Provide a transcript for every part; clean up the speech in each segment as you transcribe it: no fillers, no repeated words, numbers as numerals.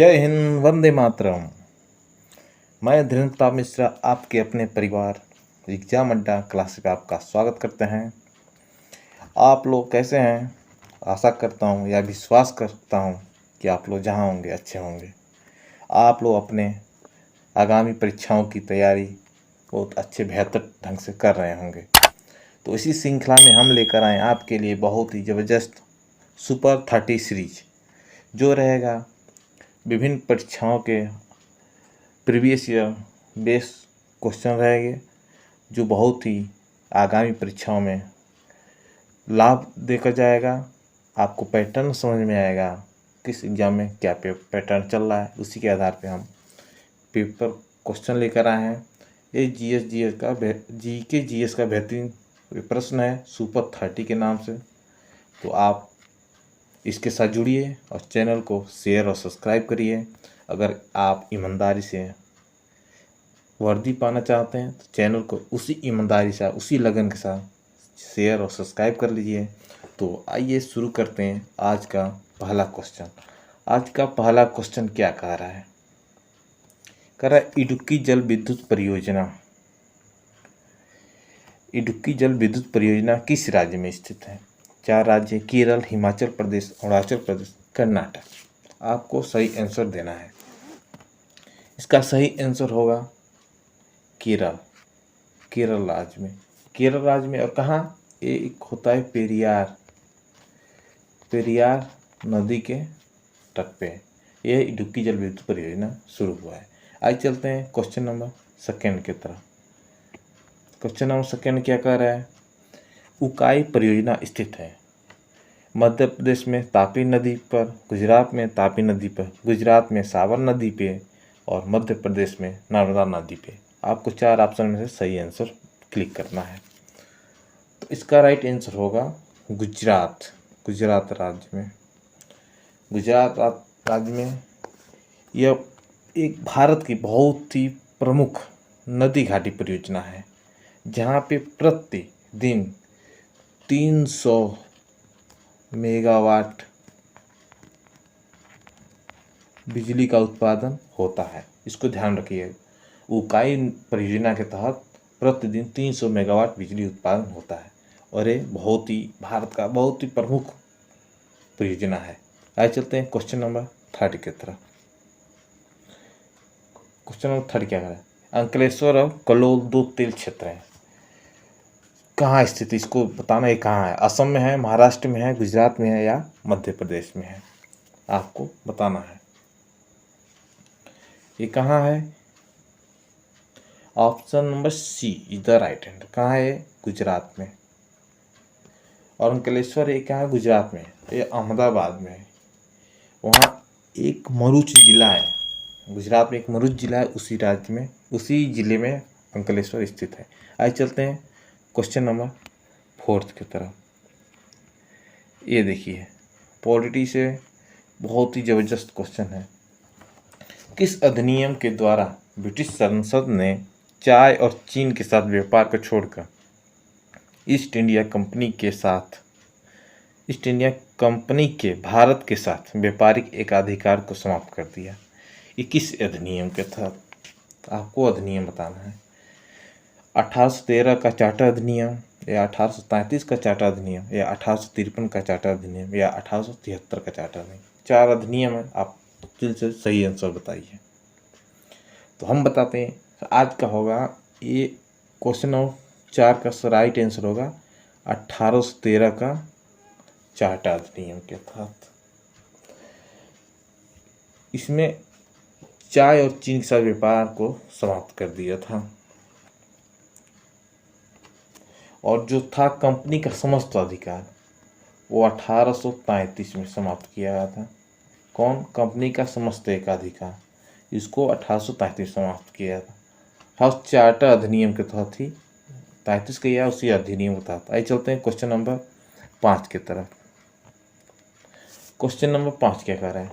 जय हिंद, वंदे मातरम। मैं धीरेन्द्र प्रताप मिश्रा आपके अपने परिवार एग्जाम अड्डा क्लास में आपका स्वागत करते हैं। आप लोग कैसे हैं? आशा करता हूं या विश्वास करता हूं कि आप लोग जहां होंगे अच्छे होंगे। आप लोग अपने आगामी परीक्षाओं की तैयारी बहुत अच्छे बेहतर ढंग से कर रहे होंगे। तो इसी श्रृंखला में हम लेकर आए आपके लिए बहुत ही ज़बरदस्त सुपर 30 सीरीज, जो रहेगा विभिन्न परीक्षाओं के प्रीवियस ईयर बेस क्वेश्चन रहेंगे, जो बहुत ही आगामी परीक्षाओं में लाभ देकर जाएगा। आपको पैटर्न समझ में आएगा, किस एग्ज़ाम में क्या पैटर्न चल रहा है। उसी के आधार पे हम पेपर क्वेश्चन लेकर आए हैं। ये जीएस का बेहतरीन प्रश्न है सुपर 30 के नाम से। तो आप इसके साथ जुड़िए और चैनल को शेयर और सब्सक्राइब करिए। अगर आप ईमानदारी से वर्दी पाना चाहते हैं तो चैनल को उसी ईमानदारी से, उसी लगन के साथ शेयर और सब्सक्राइब कर लीजिए। तो आइए शुरू करते हैं आज का पहला क्वेश्चन। आज का पहला क्वेश्चन क्या कह रहा है? कह रहा है इडुक्की जल विद्युत परियोजना। इडुक्की जल विद्युत परियोजना किस राज्य में स्थित है? 4 राज्य: केरल, हिमाचल प्रदेश, अरुणाचल प्रदेश, कर्नाटक। आपको सही आंसर देना है। इसका सही आंसर होगा केरल। केरल राज्य में, केरल राज्य में। और कहाँ? ये एक होता है पेरियार नदी के तट पे यह इडुक्की जल विद्युत परियोजना शुरू हुआ है। आज चलते हैं क्वेश्चन नंबर सेकेंड की तरफ। क्वेश्चन नंबर सेकेंड क्या कह रहा है? उकाई परियोजना स्थित है मध्य प्रदेश में तापी नदी पर, गुजरात में तापी नदी पर, गुजरात में साबर नदी पे और मध्य प्रदेश में नर्मदा नदी पे। आपको 4 ऑप्शन में से सही आंसर क्लिक करना है। तो इसका राइट आंसर होगा गुजरात। गुजरात राज्य में, गुजरात राज्य में यह एक भारत की बहुत ही प्रमुख नदी घाटी परियोजना है, जहाँ पे प्रतिदिन 300 मेगावाट बिजली का उत्पादन होता है। इसको ध्यान रखिए। उकाई परियोजना के तहत प्रतिदिन 300 मेगावाट बिजली उत्पादन होता है और ये बहुत ही भारत का बहुत ही प्रमुख परियोजना है। आइए चलते हैं क्वेश्चन नंबर 30 की तरफ। क्वेश्चन नंबर 30 क्या है? अंकलेश्वर और कलोल 2 तेल क्षेत्र हैं। कहाँ स्थित? इसको बताना है कहाँ है। असम में है, महाराष्ट्र में है, गुजरात में है या मध्य प्रदेश में है। आपको बताना है ये कहाँ है। Option number C is the right answer. कहाँ है? गुजरात में। और अंकलेश्वर ये कहाँ है? गुजरात में। ये अहमदाबाद में है। वहाँ एक मरूच जिला है, गुजरात में एक मरूच जिला है, उसी राज्य में, उसी जिले में अंकलेश्वर स्थित है। आइए चलते हैं क्वेश्चन नंबर 4 की तरफ। ये देखिए, पॉलिटी से बहुत ही ज़बरदस्त क्वेश्चन है। किस अधिनियम के द्वारा ब्रिटिश संसद ने चाय और चीन के साथ व्यापार को छोड़कर ईस्ट इंडिया कंपनी के भारत के साथ व्यापारिक एकाधिकार को समाप्त कर दिया? ये किस अधिनियम के तहत? आपको अधिनियम बताना है। 1813 का चार्टर अधिनियम या 1833 का चार्टर अधिनियम या 1853 का चार्टर अधिनियम या 1873 का चार्टर अधिनियम। 4 अधिनियम है, आप दिल से सही आंसर बताइए। तो हम बताते हैं आज का होगा ये क्वेश्चन नंबर 4 का राइट आंसर होगा 1813 का चार्टर अधिनियम के तहत। इसमें चाय और चीन के साथ व्यापार को समाप्त कर दिया था और जो था कंपनी का समस्त अधिकार वो 1833 में समाप्त किया गया था। कौन? कंपनी का समस्त एकाधिकार, इसको 1833 समाप्त किया था। हाउस चार्टर अधिनियम के तहत ही 33 का या उसी अधिनियम के तहत। आइए चलते हैं क्वेश्चन नंबर 5 की तरफ। क्वेश्चन नंबर 5 क्या कह रहा है?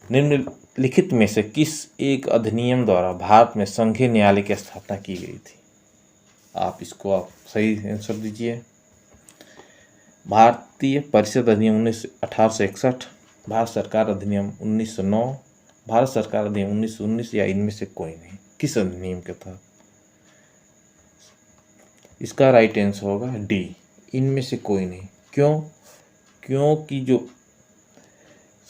निम्नलिखित में से किस एक अधिनियम द्वारा भारत में संघीय न्यायालय की स्थापना की गई थी? आप सही आंसर दीजिए। भारतीय परिषद अधिनियम 1861, भारत सरकार अधिनियम 1909, भारत सरकार अधिनियम 1919 या इनमें से कोई नहीं। किस अधिनियम के था? इसका राइट आंसर होगा डी, इनमें से कोई नहीं। क्यों? क्योंकि जो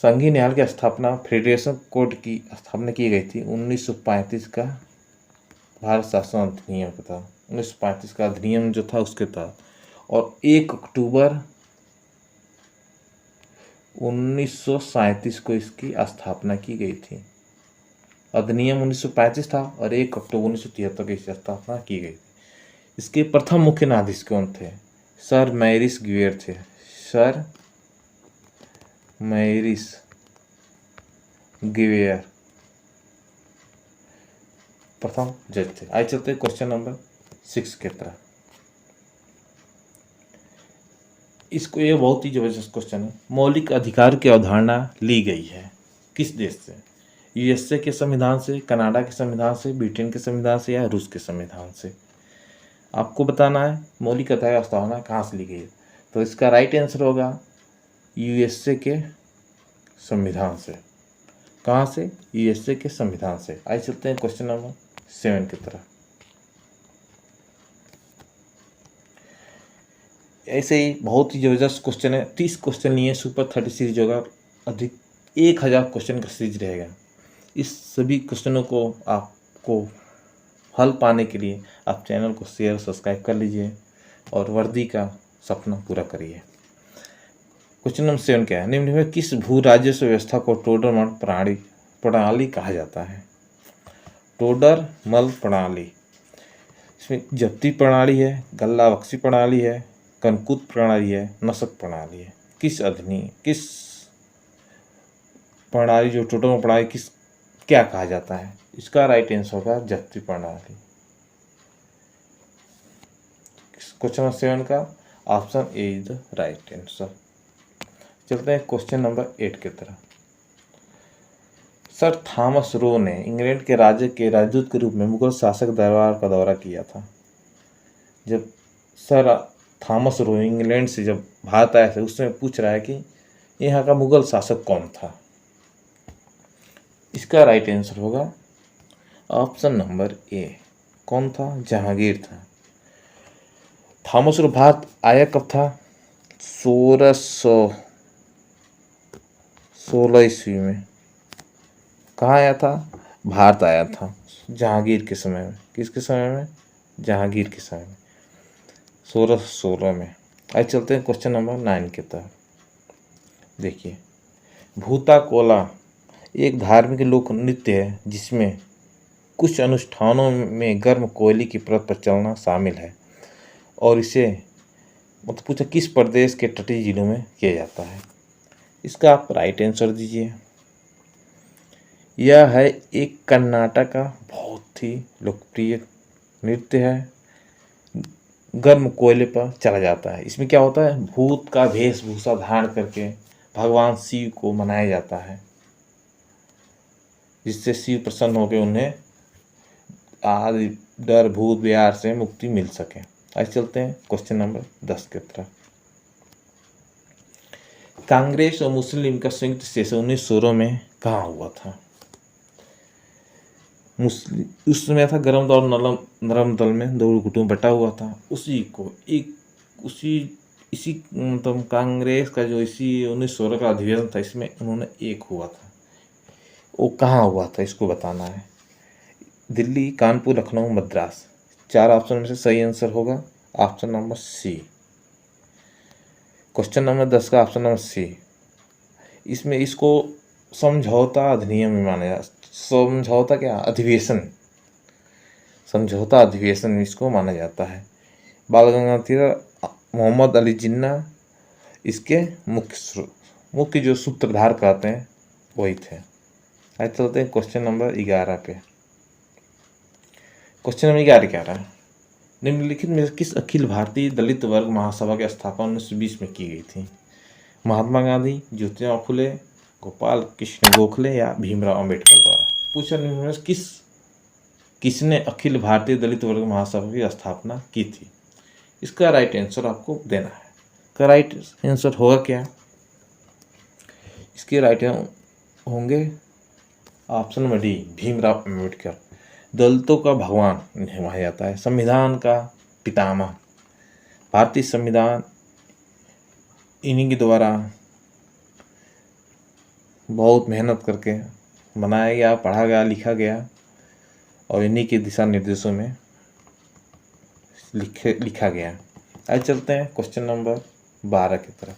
संघीय न्यायालय की स्थापना, फेडरेशन कोर्ट की स्थापना की गई थी 1935 का भारत शासन अधिनियम का था। 1935 का अधिनियम जो था उसके था, और 1 अक्टूबर 1937 को इसकी स्थापना की गई थी। अधिनियम 1935 था और 1 अक्टूबर 1973 को इसकी स्थापना की गई थी। इसके प्रथम मुख्य न्यायाधीश कौन थे? सर मैरिस ग्वेयर थे। सर मैरिस ग्वेयर प्रथम जज थे। आइए चलते हैं क्वेश्चन नंबर 6 की तरफ। इसको, ये बहुत ही जबरदस्त क्वेश्चन है। मौलिक अधिकार की अवधारणा ली गई है किस देश से? यूएसए के संविधान से, कनाडा के संविधान से, ब्रिटेन के संविधान से या रूस के संविधान से? आपको बताना है मौलिक अधिकार की अवधारणा कहाँ से ली गई है। तो इसका राइट आंसर होगा यूएसए के संविधान से। कहाँ से? यूएसए के संविधान से। आइए चलते हैं क्वेश्चन नंबर 7 की तरफ। ऐसे ही बहुत ही जबरदस्त क्वेश्चन है। 30 क्वेश्चन लिए सुपर 30 सीरीज होगा, अधिक 1000 क्वेश्चन का सीरीज रहेगा। इस सभी क्वेश्चनों को आपको हल पाने के लिए आप चैनल को शेयर सब्सक्राइब कर लीजिए और वर्दी का सपना पूरा करिए। क्वेश्चन नंबर 7 क्या है? निम्न में किस भू राजस्व व्यवस्था को टोडरमल प्रणाली कहा जाता है? टोडरमल प्रणाली। इसमें जब्ती प्रणाली है, गल्ला बख्शी प्रणाली है, कनकुत प्रणाली है, नसक प्रणाली है। किस प्रणाली, जो टोडरमल प्रणाली, क्या कहा जाता है? इसका राइट आंसर होगा जब्ती प्रणाली। क्वेश्चन नंबर 7 का option A is the right answer. चलते हैं क्वेश्चन नंबर 8 की तरफ। सर थॉमस रो ने इंग्लैंड के राजा के राजदूत के रूप में मुगल शासक दरबार का दौरा किया था। जब सर थॉमस रो इंग्लैंड से जब भारत आए थे, उसमें पूछ रहा है कि यहाँ का मुगल शासक कौन था? इसका राइट आंसर होगा ऑप्शन नंबर ए। कौन था? जहांगीर था। थॉमस रो भारत आया कब था? 1616 ईस्वी में। कहाँ आया था? भारत आया था जहांगीर के समय में। किसके समय में? जहांगीर के समय में, 1616 में। आइए चलते हैं क्वेश्चन नंबर 9 की तरफ। देखिए, भूता कोला एक धार्मिक लोक नृत्य है जिसमें कुछ अनुष्ठानों में गर्म कोयले की परत पर चलना शामिल है, और इसे मतलब पूछा किस प्रदेश के तटीय जिलों में किया जाता है? इसका आप राइट आंसर दीजिए। यह है एक कर्नाटक का बहुत ही लोकप्रिय नृत्य है, गर्म कोयले पर चला जाता है। इसमें क्या होता है? भूत का वेशभूषा धारण करके भगवान शिव को मनाया जाता है, जिससे शिव प्रसन्न होकर उन्हें आदि डर भूत व्यार से मुक्ति मिल सके। आइए चलते हैं क्वेश्चन नंबर 10 की तरफ। कांग्रेस और मुस्लिम लीग का संयुक्त सेशन 1916 में कहाँ हुआ था? उस समय था गरम दल और नरम दल में दो गुटों में बटा हुआ था। इसी मतलब कांग्रेस का जो इसी 1916 का अधिवेशन था, इसमें उन्होंने एक हुआ था। वो कहाँ हुआ था इसको बताना है। दिल्ली, कानपुर, लखनऊ, मद्रास। 4 ऑप्शन में से सही आंसर होगा option number C. Question number 10 का ऑप्शन नंबर सी। इसमें इसको समझौता अधिनियम में माना जाता, समझौता क्या, अधिवेशन, समझौता अधिवेशन इसको माना जाता है। बाल गंगाधर मोहम्मद अली जिन्ना इसके मुख्य जो सूत्रधार कहते हैं वही थे। आइए चलते हैं क्वेश्चन नंबर 11 पे। क्वेश्चन नंबर 11 क्या रहा है? निम्नलिखित में किस अखिल भारतीय दलित वर्ग महासभा की स्थापना 1920 में की गई थी? महात्मा गांधी, ज्योतिराव फुले, गोपाल कृष्ण गोखले या भीमराव अंबेडकर द्वारा? पूछा निम्न में किसने अखिल भारतीय दलित वर्ग महासभा की स्थापना की थी? इसका राइट आंसर आपको देना है। का राइट आंसर होगा क्या? इसके राइट होंगे option number D Bhimrao Ambedkar. दलितों का भगवान माना जाता है, संविधान का पितामह। भारतीय संविधान इन्हीं के द्वारा बहुत मेहनत करके बनाया गया, पढ़ा गया, लिखा गया और इन्हीं के दिशा निर्देशों में लिखा गया। आज चलते हैं क्वेश्चन नंबर 12 की तरफ।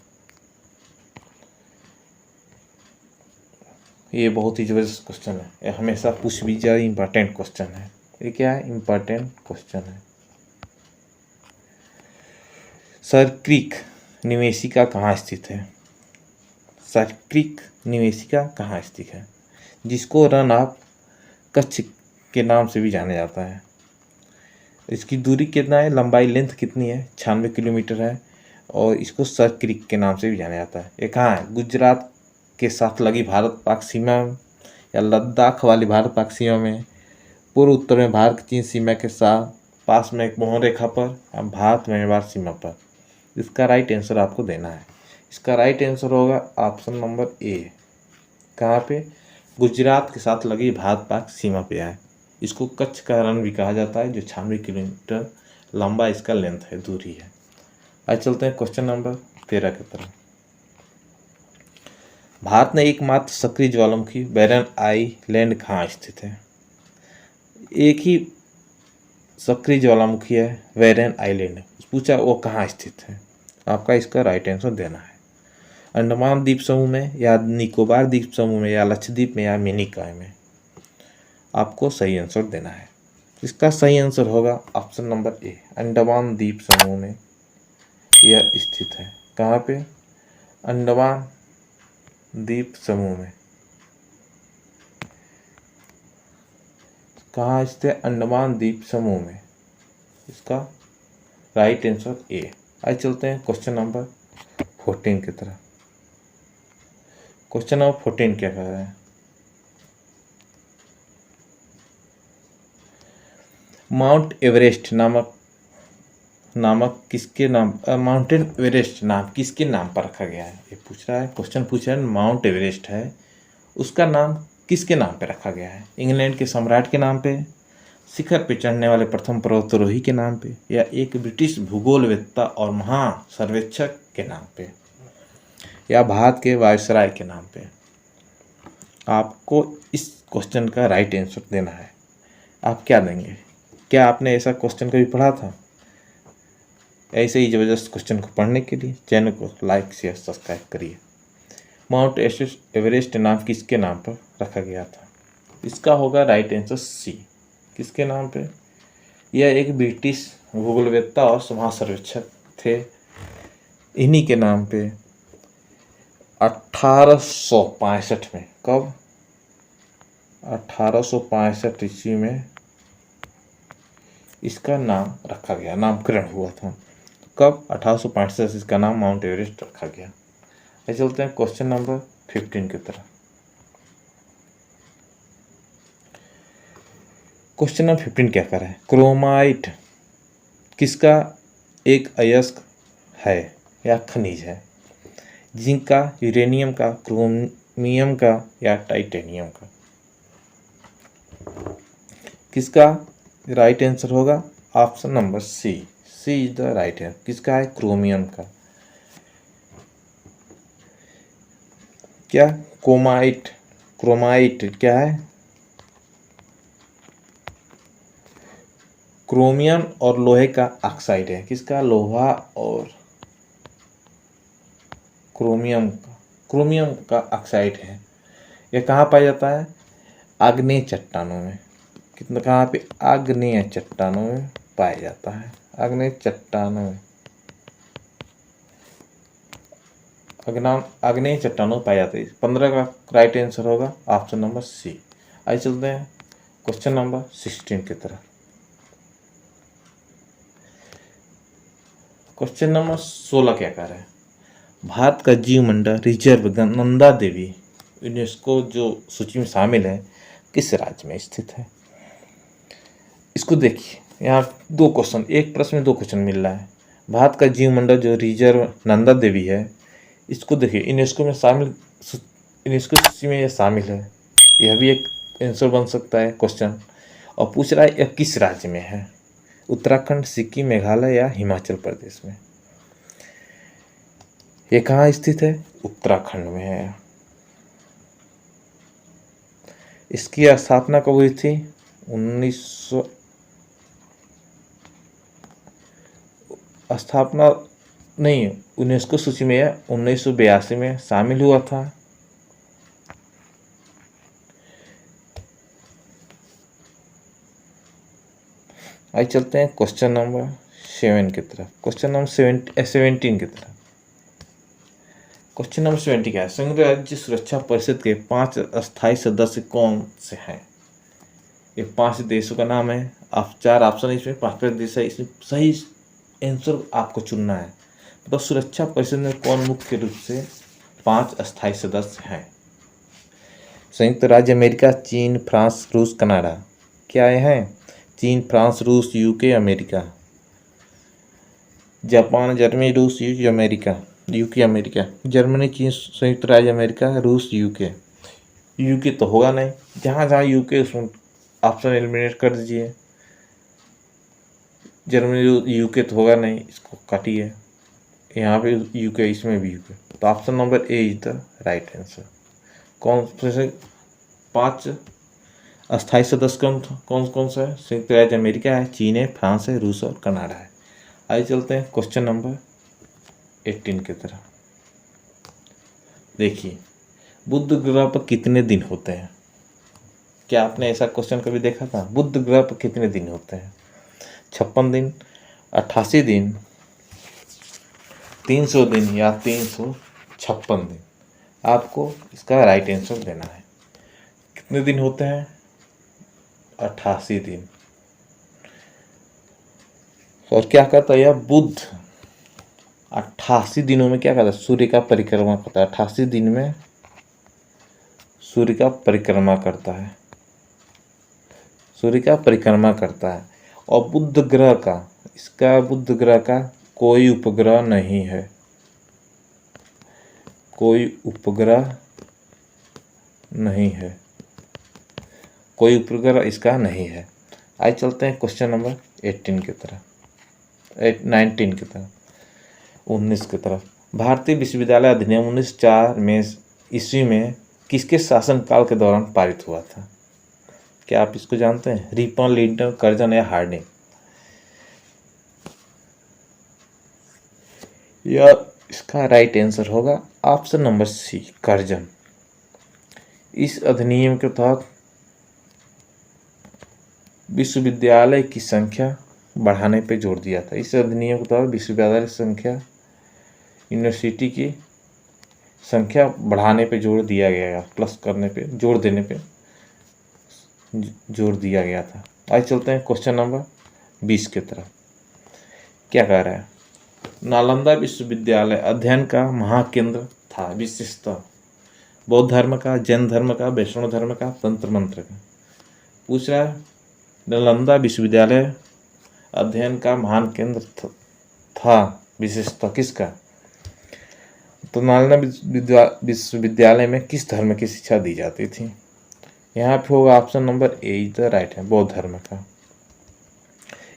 ये बहुत ही जबरदस्त क्वेश्चन है, ये हमेशा पूछ भी जाए, इम्पोर्टेंट क्वेश्चन है। ये क्या है? इम्पोर्टेंट क्वेश्चन है। सर क्रीक निवेशिका कहाँ स्थित है? सर क्रीक निवेशिका कहाँ स्थित है? जिसको रन ऑफ कच्छ के नाम से भी जाना जाता है। इसकी दूरी कितना है, लंबाई लेंथ कितनी है? 96 किलोमीटर है और इसको सर क्रीक के नाम से भी जाना जाता है। ये कहाँ है? गुजरात के साथ लगी भारत पाक सीमा या लद्दाख वाली भारत पाक सीमा में, पूर्व उत्तर में भारत चीन सीमा के साथ पास में एक मोहन रेखा पर, भारत म्यांमार सीमा पर। इसका राइट आंसर आपको देना है। इसका राइट आंसर होगा ऑप्शन नंबर ए। कहाँ पे? गुजरात के साथ लगी भारत पाक सीमा पे है। इसको कच्छ का रण भी कहा जाता है, जो 96 किलोमीटर लंबा इसका लेंथ है, दूरी है। आज चलते हैं क्वेश्चन नंबर 13 की तरफ। भारत में एकमात्र सक्रिय ज्वालामुखी बैरन आइलैंड कहाँ स्थित है? एक ही सक्रिय ज्वालामुखी है, बैरन आइलैंड। पूछा वो कहाँ स्थित है, आपका इसका राइट आंसर देना है। अंडमान द्वीप समूह में या निकोबार द्वीप समूह में या लक्षद्वीप में या मिनिकॉय में, आपको सही आंसर देना है। इसका सही आंसर होगा ऑप्शन नंबर ए, अंडमान द्वीप समूह में यह स्थित है। कहाँ पे? अंडमान द्वीप समूह में। कहाँ स्थित है? अंडमान द्वीप समूह में। इसका राइट आंसर ए। आज चलते हैं क्वेश्चन नंबर 14 की तरफ। क्वेश्चन नंबर 14 क्या कह रहा है? माउंट एवरेस्ट नामक किसके नाम, माउंटेन एवरेस्ट नाम किसके नाम पर रखा गया है? ये पूछ रहा है, क्वेश्चन पूछ रहा है। माउंट एवरेस्ट है, उसका नाम किसके नाम पे रखा गया है? इंग्लैंड के सम्राट के नाम पे, शिखर पे चढ़ने वाले प्रथम पर्वतारोही के नाम पे, या एक ब्रिटिश भूगोलवेत्ता और महासर्वेक्षक के नाम पे, या भारत के वायसराय के नाम पे? आपको इस क्वेश्चन का राइट आंसर देना है। आप क्या देंगे? क्या आपने ऐसा क्वेश्चन कभी पढ़ा था? ऐसे ही जबरदस्त क्वेश्चन को पढ़ने के लिए चैनल को लाइक शेयर सब्सक्राइब करिए। माउंट एवरेस्ट नाम किसके नाम पर रखा गया था? इसका होगा राइट आंसर सी। किसके नाम पे? यह एक ब्रिटिश भूगोलवेत्ता और महासर्वेक्षक थे, इन्हीं के नाम पे 1865 में। कब? 1865 ईस्वी में इसका नाम रखा गया, नामकरण हुआ था। कब? 1865 से इसका नाम माउंट एवरेस्ट रखा गया। ऐसे चलते हैं क्वेश्चन नंबर 15 की तरफ। क्वेश्चन नंबर 15 क्या कर रहा है? क्रोमाइट किसका एक अयस्क है या खनिज है? जिंक का, यूरेनियम का, क्रोमियम का या टाइटेनियम का? किसका राइट आंसर होगा? Option number C. C is the right answer. किसका है? क्रोमियम का। क्या? क्रोमाइट क्या है? क्रोमियम और लोहे का ऑक्साइड है। किसका? लोहा और क्रोमियम का ऑक्साइड है। यह कहाँ पाया जाता है? आग्नेय चट्टानों में। कितना? कहाँ पे? आग्नेय चट्टानों में पाया जाता है। आग्नेय चट्टानों में, आग्नेय चट्टानों पाया जाता है। 15 का राइट आंसर होगा ऑप्शन नंबर सी। आइए चलते हैं क्वेश्चन नंबर 16 की तरफ। क्वेश्चन नंबर 16 क्या कर रहा है? भारत का जीव मंडल रिजर्व नंदा देवी यूनेस्को जो सूची में शामिल है, किस राज्य में स्थित है? इसको देखिए, यहाँ 2 क्वेश्चन, एक प्रश्न में 2 क्वेश्चन मिल रहा है। भारत का जीव मंडल जो रिजर्व नंदा देवी है, इसको देखिए यूनेस्को में शामिल, यूनेस्को सूची में यह शामिल है। यह भी एक आंसर बन सकता है क्वेश्चन। और पूछ रहा है यह किस राज्य में है, उत्तराखंड, सिक्किम, मेघालय या हिमाचल प्रदेश में। ये कहाँ स्थित है, उत्तराखंड में है। इसकी स्थापना कब हुई थी, 1900 स्थापना नहीं, यूनेस्को सूची में 1982 में शामिल हुआ था। आइए चलते हैं क्वेश्चन नंबर 7 की तरफ, क्वेश्चन नंबर 17 की तरफ। क्वेश्चन नंबर 70 क्या है, संयुक्त राज्य सुरक्षा परिषद के 5 अस्थायी सदस्य कौन से हैं। ये 5 देशों का नाम है। आप 4 ऑप्शन है इसमें, 5 देश है इसमें, सही आंसर आपको चुनना है। तो सुरक्षा परिषद में कौन मुख्य रूप से 5 अस्थायी सदस्य हैं। संयुक्त राज्य अमेरिका, चीन, फ्रांस, रूस, कनाडा। क्या ये हैं, चीन, फ्रांस, रूस, यूके, अमेरिका। जापान, जर्मनी, रूस, अमेरिका, यूके, अमेरिका। जर्मनी, चीन, संयुक्त राज्य अमेरिका, रूस, यूके। यूके तो होगा नहीं, जहाँ जहाँ यूके उसमें ऑप्शन एलिमिनेट कर दीजिए। जर्मनी, यूके तो होगा नहीं, इसको काटिए। यहाँ पे यूके, इसमें भी यूके, तो option number A is the right answer. कौन से 5 अस्थायी सदस्य कौन कौन सा है, संयुक्त राज्य अमेरिका है, चीन है, फ्रांस है, रूस और कनाडा है। आइए चलते हैं क्वेश्चन नंबर 18 की तरफ। देखिए, बुध ग्रह पर कितने दिन होते हैं। क्या आपने ऐसा क्वेश्चन कभी देखा था, बुध ग्रह पर कितने दिन होते हैं। 56 दिन, 88 दिन, 300 दिन या 356 दिन। आपको इसका राइट आंसर देना है। कितने दिन होते हैं, 88 दिन। और क्या करता है यह बुध, 88 दिनों में क्या करता है, सूर्य का परिक्रमा करता है। 88 दिन में सूर्य का परिक्रमा करता है, सूर्य का परिक्रमा करता है। और बुध ग्रह का, इसका बुध ग्रह का कोई उपग्रह नहीं है, कोई उपग्रह नहीं है, कोई उपग्रह इसका नहीं है। आइए चलते हैं क्वेश्चन नंबर 18 की तरफ, 19 की तरफ, 19 की तरफ। भारतीय विश्वविद्यालय अधिनियम 1904 में ईस्वी में किसके शासनकाल के दौरान पारित हुआ था। क्या आप इसको जानते हैं, रिपन, लिंटन, कर्जन या हार्डिंग। यह इसका राइट आंसर होगा ऑप्शन नंबर सी, कर्जन। इस अधिनियम के तहत विश्वविद्यालय की संख्या बढ़ाने पे जोर दिया था। इस अधिनियम के तहत विश्वविद्यालय की संख्या, यूनिवर्सिटी की संख्या बढ़ाने पे जोर दिया गया, प्लस करने पे, जोर देने पे जोर दिया गया था। आइए चलते हैं क्वेश्चन नंबर 20 की तरफ। क्या कह रहा है, नालंदा विश्वविद्यालय अध्ययन का महाकेंद्र था, विशेषतः बौद्ध धर्म का, जैन धर्म का, वैष्णव धर्म का, तंत्र मंत्र का। पूछ रहा है नालंदा विश्वविद्यालय अध्ययन का महान केंद्र था, विशेषतः किसका। तो नालंदा विश्वविद्यालय में किस धर्म की शिक्षा दी जाती थी। यहाँ पे होगा option number A is the right है, बौद्ध धर्म का।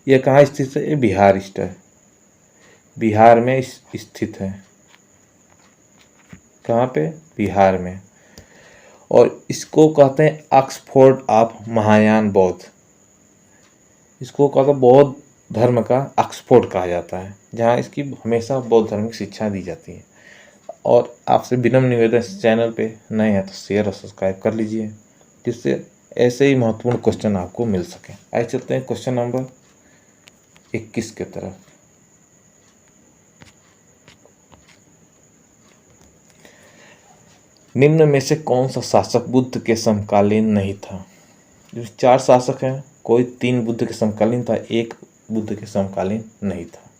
यह कहाँ स्थित है, ये बिहार स्थित है, बिहार में स्थित है। कहाँ पे, बिहार में। और इसको कहते हैं ऑक्सफोर्ड ऑफ महायान बौद्ध। इसको कहते हैं बौद्ध धर्म का ऑक्सफोर्ड कहा जाता है, जहाँ इसकी हमेशा बौद्ध धर्म की शिक्षा दी जाती है। और आपसे विनम्र निवेदन, इस चैनल पे नए हैं तो शेयर और सब्सक्राइब कर लीजिए, जिससे ऐसे ही महत्वपूर्ण क्वेश्चन आपको मिल सके। आइए चलते हैं क्वेश्चन नंबर 21 की तरफ। निम्न में से कौन सा शासक बुद्ध के समकालीन नहीं था। जो 4 शासक हैं, कोई 3 बुद्ध के समकालीन था, 1 बुद्ध के समकालीन नहीं था।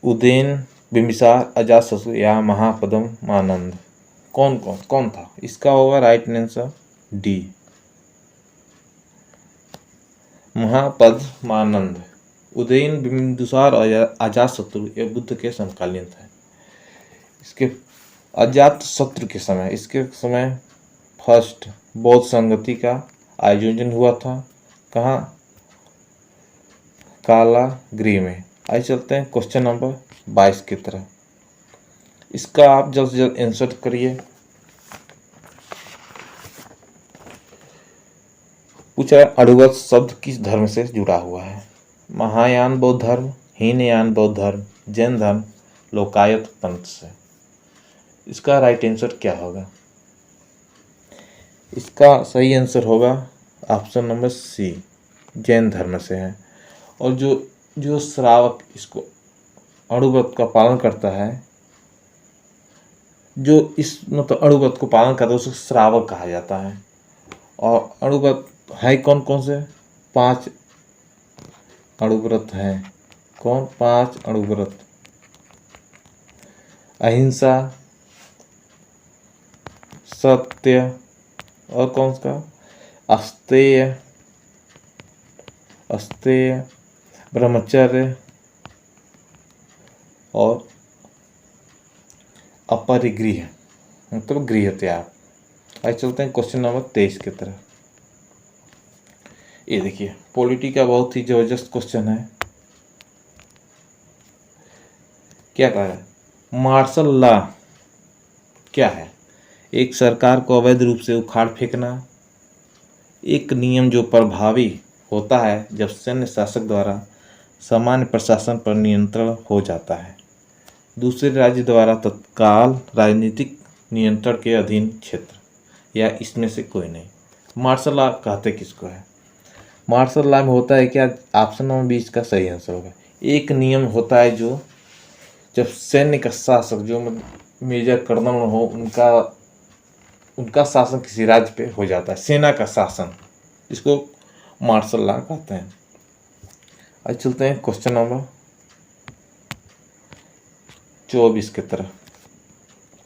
उदयन, बिंबिसार, अजातशत्रु या महापद्मानंद। कौन था, इसका होगा right answer D, Mahapadmananda. Udayan, Bindusara और अजातशत्रु ये बुद्ध के समकालीन थे। इसके अजातशत्रु के समय, इसके समय फर्स्ट बौद्ध संगति का आयोजन हुआ था? कहाँ? कालागृह में। आइए चलते हैं क्वेश्चन नंबर 22 की तरफ। इसका आप जल्द से जल्द आंसर करिए। पूछा अड़ुवत शब्द किस धर्म से जुड़ा हुआ है? महायान बौद्ध धर्म, हीनयान बौद्ध धर्म, जैन धर्म, लोकायत पंथ से। इसका राइट आंसर क्या होगा? इसका सही आंसर होगा ऑप्शन नंबर सी, जैन धर्म से है। और जो श्रावक इसको अणुव्रत का पालन करता है, जो इस मतलब अणुव्रत को पालन करता है उसको श्रावक कहा जाता है। और अणुव्रत है कौन कौन से? 5 अणुव्रत हैं। कौन? 5 अणुव्रत। अहिंसा, सत्य, और कौन सा? अस्तेय, ब्रह्मचर्य और अपरिग्रह मतलब गृह त्याग। आइए चलते हैं क्वेश्चन नंबर 23 की तरफ। ये देखिए पॉलिटी का बहुत ही जबरदस्त क्वेश्चन है। क्या कह रहा है? मार्शल लॉ क्या है? एक सरकार को अवैध रूप से उखाड़ फेंकना, एक नियम जो प्रभावी होता है जब सैन्य शासक द्वारा सामान्य प्रशासन पर नियंत्रण हो जाता है, दूसरे राज्य द्वारा तत्काल राजनीतिक नियंत्रण के अधीन क्षेत्र, या इसमें से कोई नहीं। मार्शल लॉ कहते किसको है? मार्शल लॉ में होता है क्या? ऑप्शन नंबर 20 का सही आंसर होगा। एक नियम होता है जो जब सैन्य का शासक, जो मेजर कर्नल हो, उनका शासन किसी राज्य पे हो जाता है, सेना का शासन, इसको मार्शल लॉ कहते हैं। आज चलते हैं क्वेश्चन नंबर 24 की तरफ।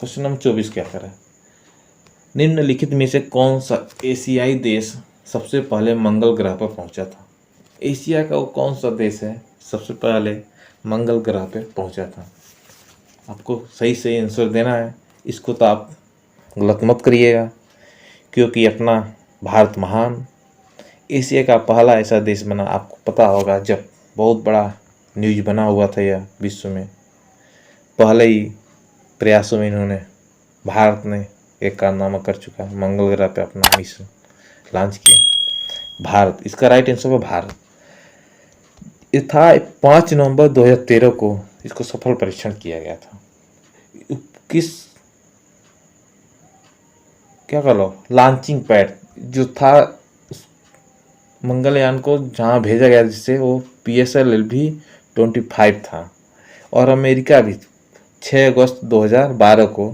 क्वेश्चन नंबर 24 क्या करें? निम्नलिखित में से कौन सा एशियाई देश सबसे पहले मंगल ग्रह पर पहुंचा था? एशिया का वो कौन सा देश है सबसे पहले मंगल ग्रह पर पहुंचा था? आपको सही सही आंसर देना है। इसको तो आप गलत मत करिएगा, क्योंकि अपना भारत महान एशिया का पहला ऐसा देश बना। आपको पता होगा जब बहुत बड़ा न्यूज बना हुआ था यह विश्व में, पहले ही प्रयासों में इन्होंने, भारत ने एक कारनामा कर चुका है, मंगल ग्रह पे अपना मिशन लॉन्च किया। भारत, इसका राइट आंसर है भारत। ये था 5 नवंबर 2013 को इसको सफल परीक्षण किया गया था। किस क्या कह लो लॉन्चिंग पैड जो था मंगलयान को जहाँ भेजा गया, जिससे वो PSLV-25 था। और अमेरिका भी 6 अगस्त 2012 को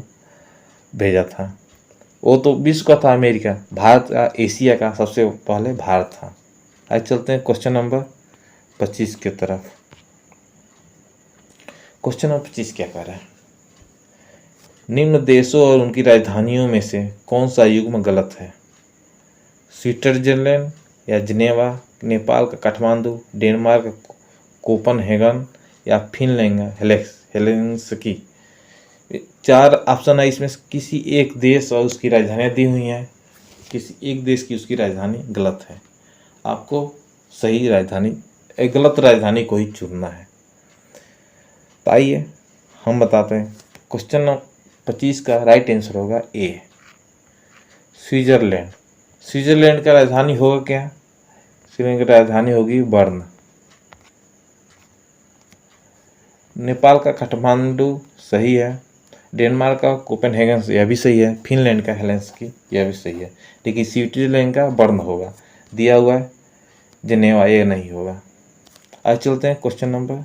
भेजा था। वो तो विश्व का था अमेरिका, भारत का, एशिया का सबसे पहले भारत था। आज चलते हैं क्वेश्चन नंबर 25 की तरफ। क्वेश्चन नंबर 25 क्या कह रहा है? निम्न देशों और उनकी राजधानियों में से कौन सा युग्म गलत है? स्विट्जरलैंड या जिनेवा, नेपाल का काठमांडू, डेनमार्क का कोपनहेगन, या फिनलैंड हेलेंसिकी। 4 ऑप्शन है, इसमें किसी एक देश और उसकी राजधानियाँ दी हुई हैं। किसी एक देश की उसकी राजधानी गलत है। आपको सही राजधानी, गलत राजधानी को ही चुनना है। तो आइए हम बताते हैं। क्वेश्चन नंबर 25 का राइट आंसर होगा ए, स्विट्जरलैंड। स्विट्जरलैंड का राजधानी होगा क्या? स्विट्जरलैंड की राजधानी होगी बर्न। नेपाल का काठमांडू सही है। डेनमार्क का कोपेनहेगन यह भी सही है। फिनलैंड का हेलेंसिकी यह भी सही है। लेकिन स्विट्जरलैंड का बर्न होगा, दिया हुआ है जिनेवा, ये नहीं होगा। आज चलते हैं क्वेश्चन नंबर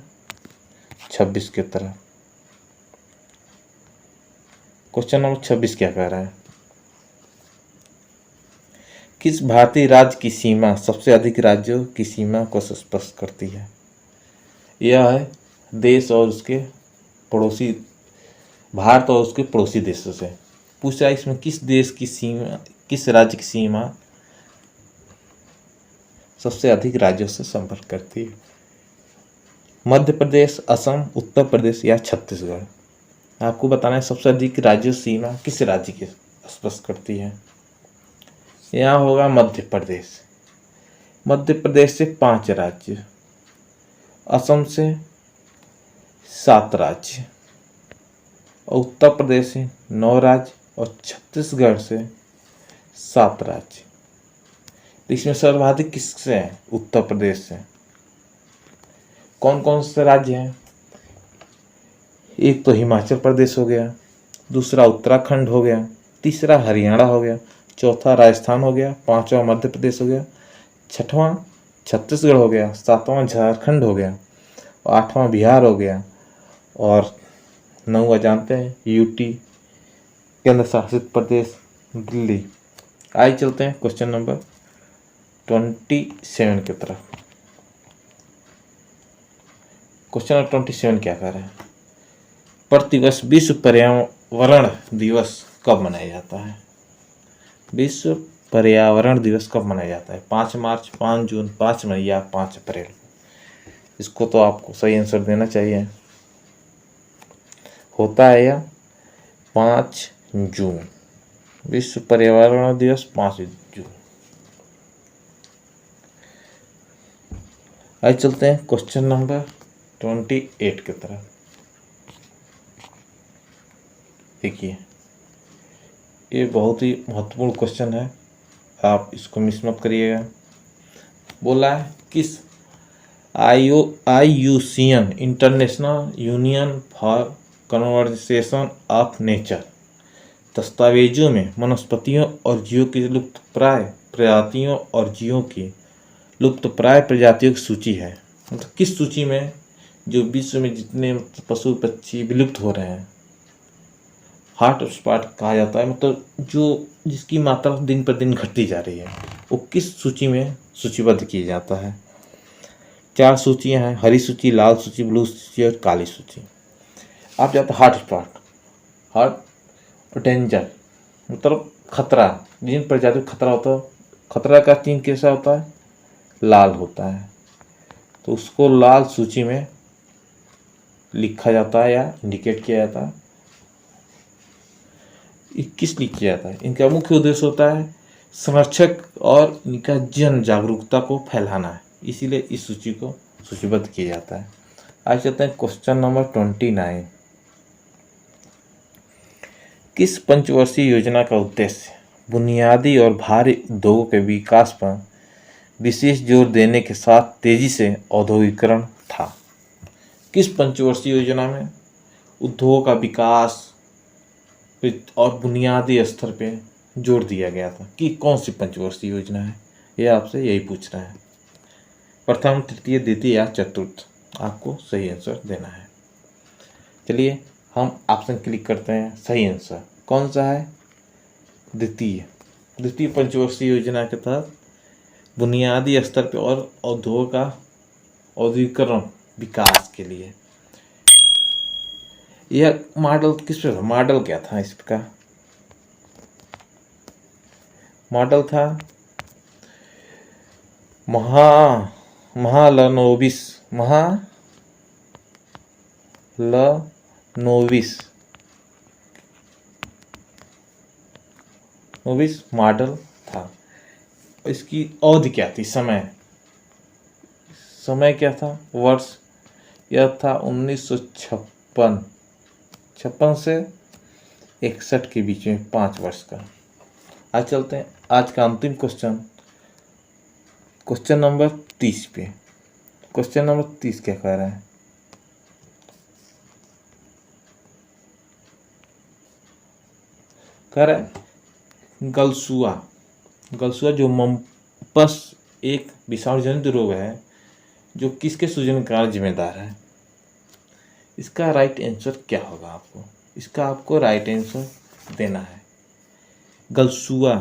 26 की तरफ। क्वेश्चन नंबर 26 क्या कह रहा है? किस भारतीय राज्य की सीमा सबसे अधिक राज्यों की सीमा को स्पष्ट करती है? यह है देश और उसके पड़ोसी, भारत और उसके पड़ोसी देशों से पूछा। इसमें किस देश की सीमा, किस राज्य की सीमा सबसे अधिक राज्यों से संपर्क करती है? मध्य प्रदेश, असम, उत्तर प्रदेश या छत्तीसगढ़। आपको बताना है सबसे अधिक राज्यों सीमा किस राज्य की स्पर्श करती है। यहाँ होगा मध्य प्रदेश। मध्य प्रदेश से 5 राज्य, असम से 7 राज्य, और उत्तर प्रदेश से 9 राज्य, और छत्तीसगढ़ से 7 राज्य। तो इसमें सर्वाधिक किससे है? उत्तर प्रदेश से। कौन कौन से राज्य हैं? एक तो हिमाचल प्रदेश हो गया, दूसरा उत्तराखंड हो गया, तीसरा हरियाणा हो गया, चौथा राजस्थान हो गया, पांचवा मध्य प्रदेश हो गया, छठवां छत्तीसगढ़ हो गया, सातवां झारखंड हो गया, आठवां बिहार हो गया, और नौवां जानते हैं यूटी, केंद्र शासित प्रदेश दिल्ली। आइए चलते हैं क्वेश्चन नंबर 27 की तरफ। क्वेश्चन नंबर 27 क्या कर रहे हैं? प्रतिवर्ष विश्व पर्यावरण दिवस कब मनाया जाता है? विश्व पर्यावरण दिवस कब मनाया जाता है? 5 मार्च, 5 जून, 5 मई या 5 अप्रैल? इसको तो आपको सही आंसर देना चाहिए। होता है या 5 जून। विश्व पर्यावरण दिवस 5 जून। आइए चलते हैं क्वेश्चन नंबर 28 की तरफ। देखिए, ये बहुत ही महत्वपूर्ण क्वेश्चन है, आप इसको मिस मत करिएगा। बोला है किस IUCN international union for conservation of nature दस्तावेजों में वनस्पतियों और जीवों की लुप्तप्राय प्रजातियों और जीवों की लुप्तप्राय प्रजातियों की सूची है। मतलब किस सूची में जो विश्व में जितने पशु पक्षी विलुप्त हो रहे हैं, हॉट स्पॉट कहा जाता है, मतलब जो जिसकी मात्रा दिन पर दिन घटती जा रही है, वो किस सूची में सूचीबद्ध किया जाता है? 4 सूचियां हैं, हरी सूची, लाल सूची, ब्लू सूची और काली सूची। आप जाते हॉट स्पॉट, हॉट डेंजर मतलब खतरा, जिन प्रजातियों खतरा होता है, खतरा का चिन्ह कैसा होता है? लाल होता है, तो उसको लाल सूची में लिखा जाता है या इंडिकेट किया जाता है। किस लिए किया जाता है? इनका मुख्य उद्देश्य होता है संरक्षक और इनका जन जागरूकता को फैलाना है, इसीलिए इस सूची को सूचीबद्ध किया जाता है। आज चलते हैं क्वेश्चन नंबर 29। किस पंचवर्षीय योजना का उद्देश्य बुनियादी और भारी उद्योगों के विकास पर विशेष जोर देने के साथ तेजी से औद्योगिकरण था? किस पंचवर्षीय योजना में उद्योगों का विकास और बुनियादी स्तर पे जोर दिया गया था? कि कौन सी पंचवर्षीय योजना है? ये आपसे यही पूछना है। प्रथम, तृतीय, द्वितीय या चतुर्थ? आपको सही आंसर देना है। चलिए हम ऑप्शन क्लिक करते हैं। सही आंसर कौन सा है? द्वितीय पंचवर्षीय योजना के तहत बुनियादी स्तर पे और उद्योग का औद्योगिकरण विकास के लिए। यह मॉडल किस पे? मॉडल क्या था इसका? मॉडल था महालनोबिस मॉडल था। इसकी अवधि क्या थी? समय क्या था? वर्ष यह था 1956 से 61 के बीच में, 5 वर्ष का। आज चलते हैं आज का अंतिम क्वेश्चन, क्वेश्चन नंबर 30 पे। क्वेश्चन नंबर 30 क्या कह रहा है? कह रहा है गलसुआ जो मम्पस एक विषाणु जनित रोग है, जो किसके सूजन का जिम्मेदार है? इसका राइट आंसर क्या होगा? इसका आपको राइट आंसर देना है। गलसुआ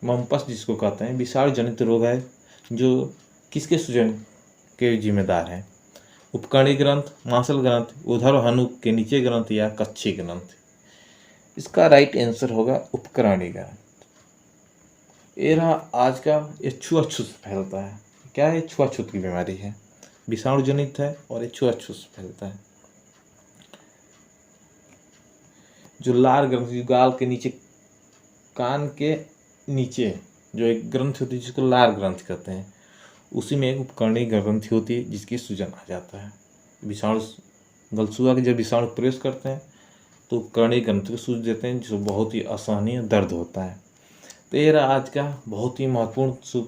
मम्पस जिसको कहते हैं विषाणु जनित रोग है, जो किसके सूजन के जिम्मेदार है? उपकर्णी ग्रंथ, मांसल ग्रंथ, उदर हनुक के नीचे ग्रंथ या कच्छी ग्रंथ? इसका राइट आंसर होगा उपकर्णी ग्रंथ। ये रहा आज का। ये छुआछूत से फैलता है। क्या है? छुआछूत की बीमारी है, विषाणु जनित है और ये छुआछूत से फैलता है। जो लार ग्रंथ गाल के नीचे, कान के नीचे जो एक ग्रंथि होती है जिसको लार ग्रंथि कहते हैं, उसी में एक उपकरणीय ग्रंथि होती है जिसकी सूजन आ जाता है। विषाणु गलसुआ के जब विषाणु प्रवेश करते हैं तो उपकरणीय ग्रंथि को सूज देते हैं, जो बहुत ही असहनीय दर्द होता है। तो ये रहा आज का बहुत ही महत्वपूर्ण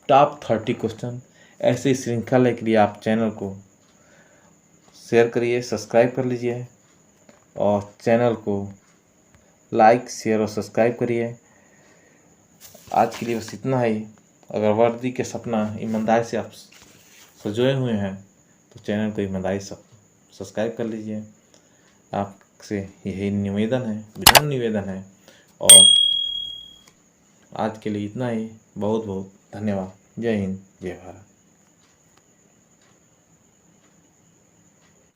टॉप 30 क्वेश्चन। ऐसे श्रृंखला के लिए आप चैनल को शेयर करिए, सब्सक्राइब कर लीजिए और चैनल को लाइक शेयर और सब्सक्राइब करिए। आज के लिए बस इतना ही। अगर वर्दी के सपना ईमानदारी से आप सजोए हुए हैं तो चैनल को ईमानदारी से सब्सक्राइब कर लीजिए। आपसे यही निवेदन है, विनम्र निवेदन है। और आज के लिए इतना ही। बहुत बहुत धन्यवाद। जय हिंद, जय भारत।